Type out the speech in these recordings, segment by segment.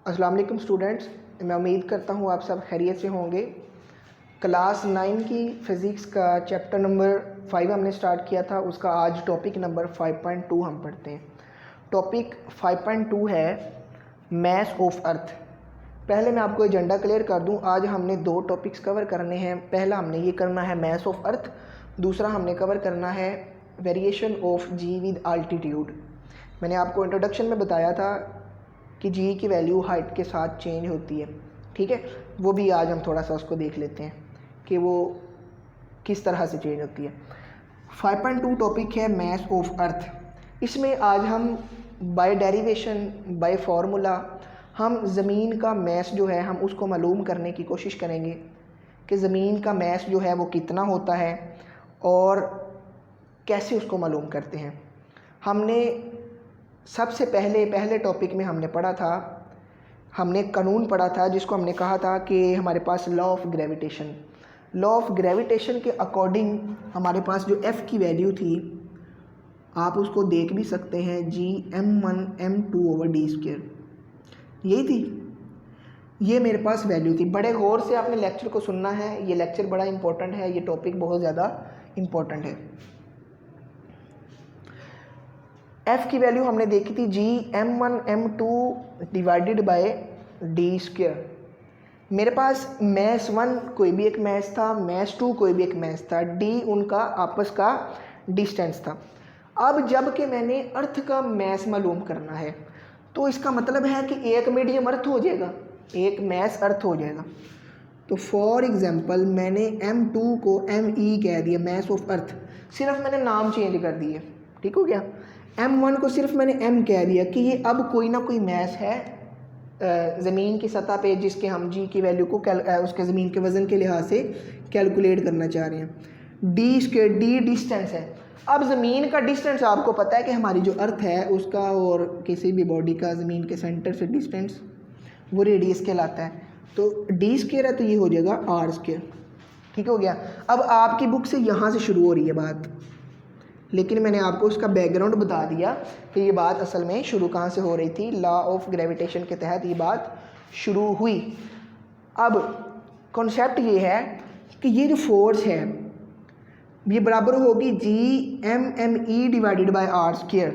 अस्सलाम वालेकुम स्टूडेंट्स, मैं उम्मीद करता हूँ आप सब खैरियत से होंगे। क्लास 9 की फ़िज़िक्स का चैप्टर नंबर 5 हमने स्टार्ट किया था, उसका आज टॉपिक नंबर 5.2 हम पढ़ते हैं। टॉपिक 5.2 है मास ऑफ अर्थ। पहले मैं आपको एजेंडा क्लियर कर दूं, आज हमने दो टॉपिक्स कवर करने हैं। पहला हमने ये करना है मास ऑफ अर्थ, दूसरा हमने कवर करना है variation of g with altitude. मैंने आपको इंट्रोडक्शन में बताया था कि जी की वैल्यू हाइट के साथ चेंज होती है, ठीक है। वो भी आज हम थोड़ा सा उसको देख लेते हैं कि वो किस तरह से चेंज होती है। 5.2 टॉपिक है मास ऑफ अर्थ। इसमें आज हम बाय डेरिवेशन, बाय फार्मूला हम ज़मीन का मास जो है हम उसको मालूम करने की कोशिश करेंगे कि ज़मीन का मास जो है वो कितना होता है और कैसे उसको मालूम करते हैं। हमने सबसे पहले टॉपिक में हमने पढ़ा था, हमने कानून पढ़ा था जिसको हमने कहा था कि हमारे पास लॉ ऑफ ग्रेविटेशन के अकॉर्डिंग हमारे पास जो एफ़ की वैल्यू थी, आप उसको देख भी सकते हैं, g(m1m2/d²) यही थी, ये मेरे पास वैल्यू थी। बड़े गौर से आपने लेक्चर को सुनना है, ये लेक्चर बड़ा इंपॉर्टेंट है, ये टॉपिक बहुत ज़्यादा इंपॉर्टेंट है। एफ़ की वैल्यू हमने देखी थी g(m1m2/d²). मेरे पास मास 1 कोई भी एक मास था, मास 2 कोई भी एक मास था, d उनका आपस का डिस्टेंस था। अब जब कि मैंने अर्थ का मास मालूम करना है तो इसका मतलब है कि एक मीडियम अर्थ हो जाएगा, एक मास अर्थ हो जाएगा। तो फॉर एग्जांपल मैंने m2 को me कह दिया, मास ऑफ अर्थ, सिर्फ मैंने नाम चेंज कर दिए, ठीक हो गया। m1 को सिर्फ मैंने m कह दिया कि ये अब कोई ना कोई मास है ज़मीन की सतह पे जिसके हम g की वैल्यू को उसके ज़मीन के वज़न के लिहाज से कैलकुलेट करना चाह रहे हैं। d डिस्टेंस है। अब ज़मीन का डिस्टेंस आपको पता है कि हमारी जो अर्थ है उसका और किसी भी बॉडी का ज़मीन के सेंटर से डिस्टेंस वो रेडियस कहलाता है। तो d² है तो ये हो जाएगा r², ठीक हो गया। अब आपकी बुक से यहाँ से शुरू हो रही है बात, लेकिन मैंने आपको उसका बैकग्राउंड बता दिया कि ये बात असल में शुरू कहाँ से हो रही थी। लॉ ऑफ ग्रेविटेशन के तहत ये बात शुरू हुई। अब कॉन्सेप्ट ये है कि ये जो फोर्स है ये बराबर होगी g(m)me/r²।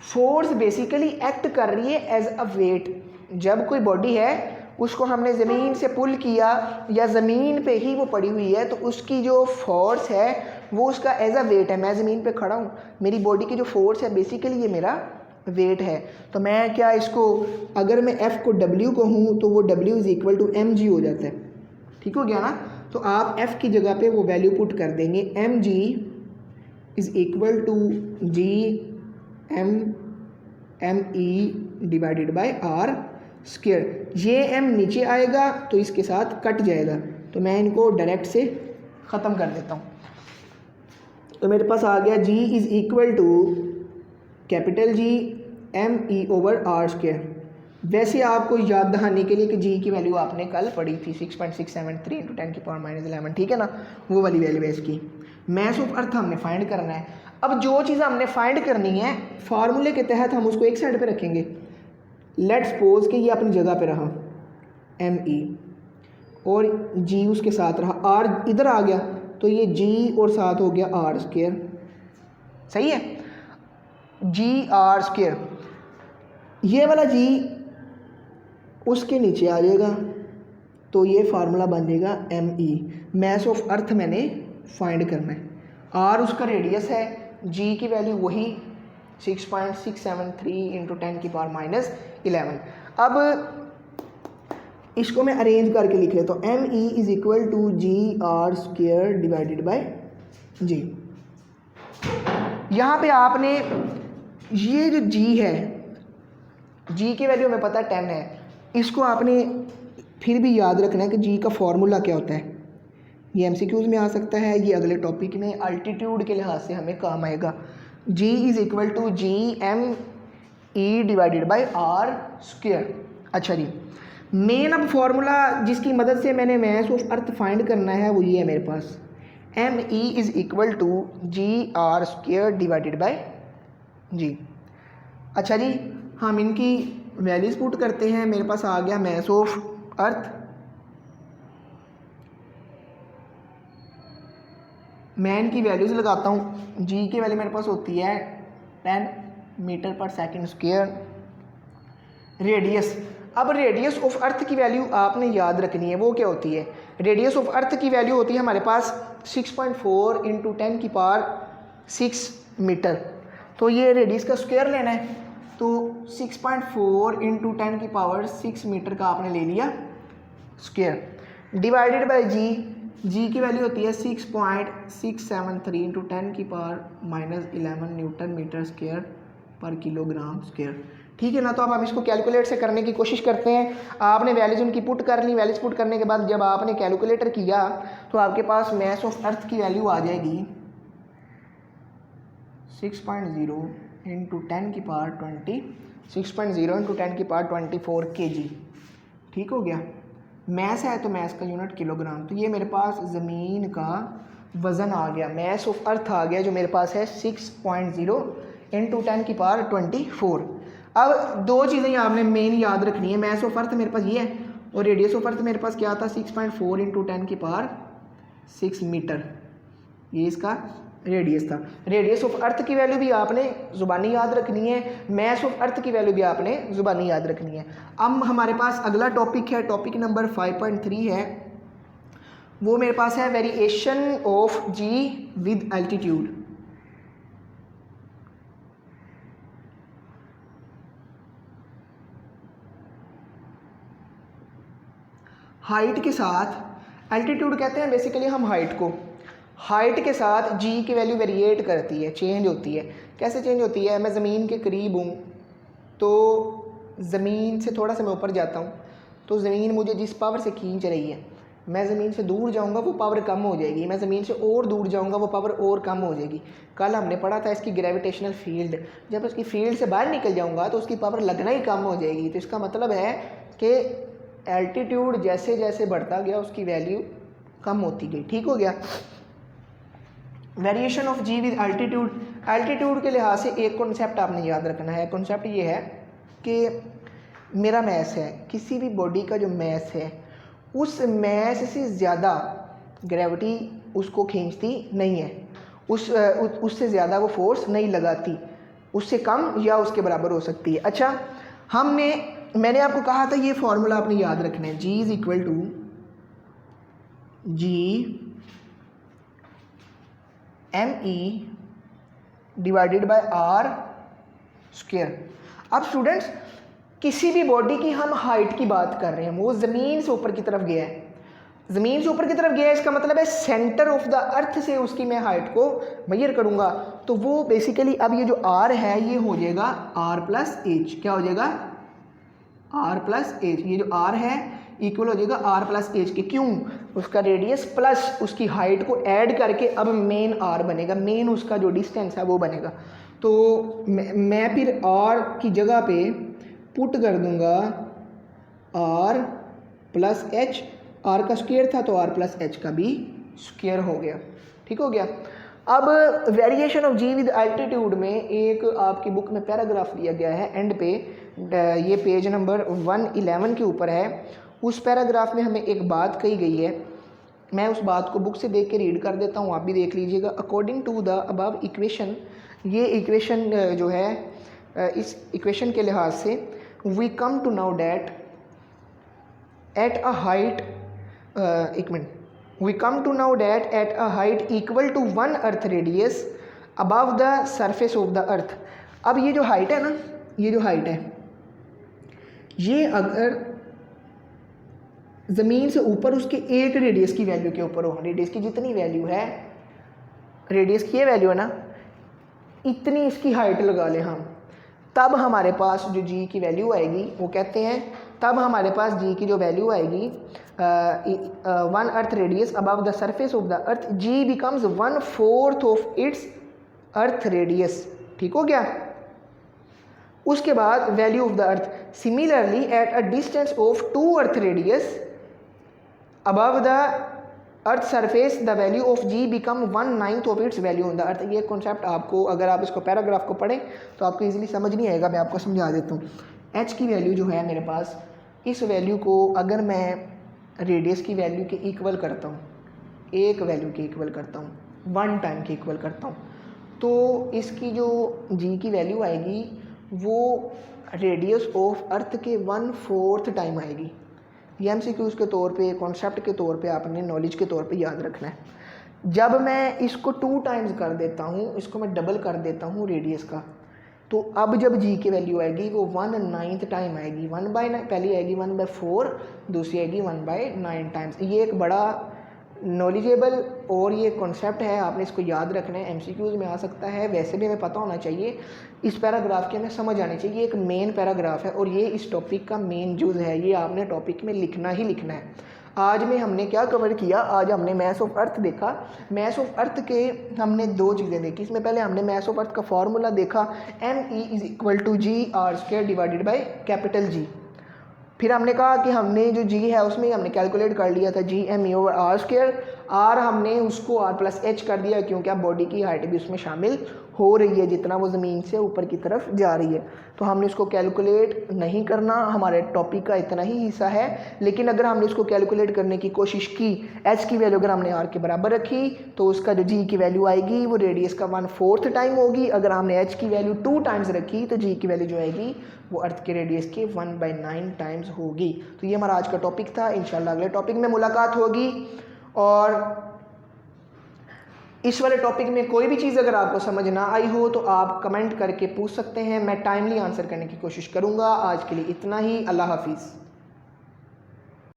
फोर्स बेसिकली एक्ट कर रही है एज अ वेट। जब कोई बॉडी है उसको हमने ज़मीन से पुल किया या ज़मीन पे ही वो पड़ी हुई है तो उसकी जो फोर्स है वो उसका एज अ वेट है। मैं ज़मीन पे खड़ा हूँ, मेरी बॉडी की जो फोर्स है बेसिकली ये मेरा वेट है। तो मैं क्या इसको, अगर मैं F को W कहूँ तो वो W = mg हो जाता है, ठीक हो गया ना। तो आप F की जगह पे वो वैल्यू पुट कर देंगे, mg = g(m)me/r²। ये m नीचे आएगा तो इसके साथ कट जाएगा, तो मैं इनको डायरेक्ट से ख़त्म कर देता हूँ। तो मेरे पास आ गया g = g(m)e/r²। वैसे आपको याद दहाने के लिए कि g की वैल्यू आपने कल पढ़ी थी 6.673 × 10⁻11, ठीक है ना, वो वाली वैल्यू है इसकी। मास ऑफ अर्थ हमने फाइंड करना है। अब जो चीज़ हमने फाइंड करनी है फार्मूले के तहत हम उसको एक साइड पे रखेंगे। लेट्स सपोज कि ये अपनी जगह पे रहा me और g उसके साथ रहा, r इधर आ गया तो ये g और साथ हो गया r², सही है, g(r²). ये वाला g उसके नीचे आ जाएगा तो ये फार्मूला बन जाएगा me। मास ऑफ अर्थ मैंने फाइंड करना है, r उसका रेडियस है, g की वैल्यू वही 6.673 × 10⁻11। अब इसको मैं अरेंज करके लिख लेता हूँ, me = g(r²)/g। यहाँ पे आपने ये जो g है, g की वैल्यू हमें पता है 10 है, इसको आपने फिर भी याद रखना है कि g का फॉर्मूला क्या होता है। ये MCQs में आ सकता है, ये अगले टॉपिक में अल्टीट्यूड के लिहाज से हमें काम आएगा। g = g(m)e/r²। अच्छा जी, मेन अब फार्मूला जिसकी मदद से मैंने मास ऑफ अर्थ फाइंड करना है वो ये है मेरे पास, me = g(r²)/g। अच्छा जी, हम इनकी वैल्यूज़ पुट करते हैं। मेरे पास आ गया मैस ऑफ अर्थ, मैं इनकी वैल्यूज़ लगाता हूँ। जी की वैल्यू मेरे पास होती है 10 मीटर पर सेकंड स्क्वायर। रेडियस, अब रेडियस ऑफ अर्थ की वैल्यू आपने याद रखनी है, वो क्या होती है? रेडियस ऑफ अर्थ की वैल्यू होती है हमारे पास 6.4 इंटू 10 की पावर 6 मीटर। तो ये रेडियस का स्क्वायर लेना है, तो 6.4 इंटू 10 की पावर 6 मीटर का आपने ले लिया स्क्वायर, डिवाइडेड बाय जी। जी की वैल्यू होती है 6.673 इंटू 10 की पावर -11 न्यूटन मीटर स्क्वायर पर किलोग्राम स्क्वायर। ठीक है ना। तो अब हम इसको कैलकुलेट से करने की कोशिश करते हैं। आपने वैल्यूज उनकी पुट कर ली, वैल्यूज पुट करने के बाद जब आपने कैलकुलेटर किया तो आपके पास मैस ऑफ अर्थ की वैल्यू आ जाएगी 6.0 इंटू 10 की पावर 6.0 इंटू 10 की पावर 24 kg। ठीक हो गया। मैस है तो मैस का यूनिट किलोग्राम। तो ये मेरे पास ज़मीन का वज़न आ गया, मैस ऑफ अर्थ आ गया जो मेरे पास है 6.0 इंटू 10 की पावर 24। अब दो चीज़ें आपने मेन याद रखनी है। मैस ऑफ अर्थ मेरे पास ये है और रेडियस ऑफ अर्थ मेरे पास क्या था 6.4 इंटू 10 की पावर 6 मीटर, ये इसका रेडियस था। रेडियस ऑफ अर्थ की वैल्यू भी आपने ज़ुबानी याद रखनी है, मैस ऑफ अर्थ की वैल्यू भी आपने ज़ुबानी याद रखनी है। अब हमारे पास अगला टॉपिक है, टॉपिक नंबर 5.3 है, वो मेरे पास है variation of g with altitude. Height के साथ, एल्टीट्यूड कहते हैं बेसिकली हम हाइट को, हाइट के साथ जी की वैल्यू वेरिएट करती है, चेंज होती है। कैसे चेंज होती है? मैं ज़मीन के करीब हूँ तो ज़मीन से थोड़ा सा मैं ऊपर जाता हूँ तो ज़मीन मुझे जिस पावर से खींच रही है, मैं ज़मीन से दूर जाऊँगा वो पावर कम हो जाएगी, मैं ज़मीन से और दूर जाऊँगा वो पावर और कम हो जाएगी। कल हमने पढ़ा था इसकी ग्रेविटेशनल फील्ड, जब उसकी फील्ड से बाहर निकल जाऊँगा तो उसकी पावर लगना ही कम हो जाएगी। तो इसका मतलब है कि एल्टीट्यूड जैसे जैसे बढ़ता गया उसकी वैल्यू कम होती गई। ठीक हो गया। Variation of g with altitude, altitude के लिहाज से एक कॉन्सेप्ट आपने याद रखना है। कॉन्सेप्ट ये है कि मेरा मैस है, किसी भी बॉडी का जो मैस है उस मैस से ज़्यादा ग्रेविटी उसको खींचती नहीं है, उससे ज़्यादा वो फोर्स नहीं लगाती, उससे कम या उसके बराबर हो सकती है। अच्छा, मैंने आपको कहा था ये फॉर्मूला आपने याद रखना है, G is equal to G ME divided by R square. अब स्टूडेंट्स, किसी भी बॉडी की हम हाइट की बात कर रहे हैं, वो ज़मीन से ऊपर की तरफ गया है, ज़मीन से ऊपर की तरफ गया है, इसका मतलब है सेंटर ऑफ द अर्थ से उसकी मैं हाइट को मेजर करूँगा। तो वो बेसिकली अब ये जो R है ये हो जाएगा R प्लस एच। क्या हो जाएगा? R plus H. ये जो R है इक्वल हो जाएगा R प्लस एच के। क्यों? उसका रेडियस प्लस उसकी हाइट को ऐड करके अब मेन R बनेगा, मेन उसका जो डिस्टेंस है वो बनेगा। तो मैं फिर R की जगह पे पुट कर दूंगा R प्लस एच, R का स्क्वायर था तो R प्लस एच का भी स्क्वायर हो गया। ठीक हो गया। अब variation of g with altitude में एक आपकी बुक में पैराग्राफ दिया गया है एंड पे, ये पेज नंबर 111 के ऊपर है। उस पैराग्राफ में हमें एक बात कही गई है, मैं उस बात को बुक से देख के रीड कर देता हूँ, आप भी देख लीजिएगा। According to the above equation, ये इक्वेशन जो है इस इक्वेशन के लिहाज से we come to know that at a height, एक मिनट, we come to know that at a height equal to 1 earth radius above the surface of the earth। अब ये जो हाइट है ना, ये जो हाइट है, ये अगर ज़मीन से ऊपर उसके एक रेडियस की वैल्यू के ऊपर हो, रेडियस की जितनी वैल्यू है, रेडियस की ये वैल्यू है ना, इतनी इसकी हाइट लगा लें हम, तब हमारे पास जो जी की वैल्यू आएगी वो कहते हैं, तब हमारे पास जी की जो वैल्यू आएगी 1 earth radius above the surface of the earth, g becomes 1/4 of its earth radius. ठीक हो गया। उसके बाद value of the earth, similarly at a distance of 2 earth radius above the earth surface the value of g become 1/9 of its value on the earth. ये concept आपको, अगर आप इसको पैराग्राफ को पढ़ें तो आपको इजीली समझ नहीं आएगा, मैं आपको समझा देता हूँ। एच की वैल्यू जो है मेरे पास, इस वैल्यू को अगर मैं रेडियस की वैल्यू के इक्वल करता हूँ, एक वैल्यू के इक्वल करता हूँ, 1 टाइम के इक्वल करता हूँ, तो इसकी जो जी की वैल्यू आएगी वो रेडियस ऑफ अर्थ के 1/4 टाइम आएगी। ये MCQs के तौर पे, कॉन्सेप्ट के तौर पे आपने नॉलेज के तौर पे याद रखना है। जब मैं इसको 2 टाइम्स कर देता हूँ, इसको मैं डबल कर देता हूँ रेडियस का, तो अब जब जी की वैल्यू आएगी वो 1/9 टाइम आएगी। 1/9 पहली आएगी 1/4, दूसरी आएगी 1/9 टाइम्स। ये एक बड़ा नॉलेजेबल और ये कॉन्सेप्ट है, आपने इसको याद रखना है, MCQs में आ सकता है, वैसे भी हमें पता होना चाहिए। इस पैराग्राफ की हमें समझ आनी चाहिए, ये एक मेन पैराग्राफ है और ये इस टॉपिक का मेन यूज़ है, ये आपने टॉपिक में लिखना ही लिखना है। आज में हमने क्या कवर किया, आज हमने मैथ्स ऑफ अर्थ देखा। मैथ्स ऑफ अर्थ के हमने 2 चीज़ें देखी। इसमें पहले हमने मैथ्स ऑफ अर्थ का फॉर्मूला देखा, ME = G/² divided by capital G। फिर हमने कहा कि हमने जो जी है उसमें हमने कैलकुलेट कर लिया था GME/R²। आर हमने उसको R+H कर दिया क्योंकि अब बॉडी की हाइट भी उसमें शामिल हो रही है, जितना वो ज़मीन से ऊपर की तरफ जा रही है, तो हमने इसको कैलकुलेट नहीं करना, हमारे टॉपिक का इतना ही हिस्सा है। लेकिन अगर हमने इसको कैलकुलेट करने की कोशिश की, एच की वैल्यू अगर हमने आर के बराबर रखी तो उसका जो जी की वैल्यू आएगी वो रेडियस का 1/4 टाइम होगी। अगर हमने एच की वैल्यू 2 टाइम्स रखी तो जी की वैल्यू जो आएगी वो अर्थ के रेडियस के 1/9 टाइम्स होगी। तो ये हमारा आज का टॉपिक था। इंशाल्लाह अगले टॉपिक में मुलाकात होगी। और इस वाले टॉपिक में कोई भी चीज़ अगर आपको समझ ना आई हो तो आप कमेंट करके पूछ सकते हैं, मैं टाइमली आंसर करने की कोशिश करूँगा। आज के लिए इतना ही, अल्लाह हाफिज़।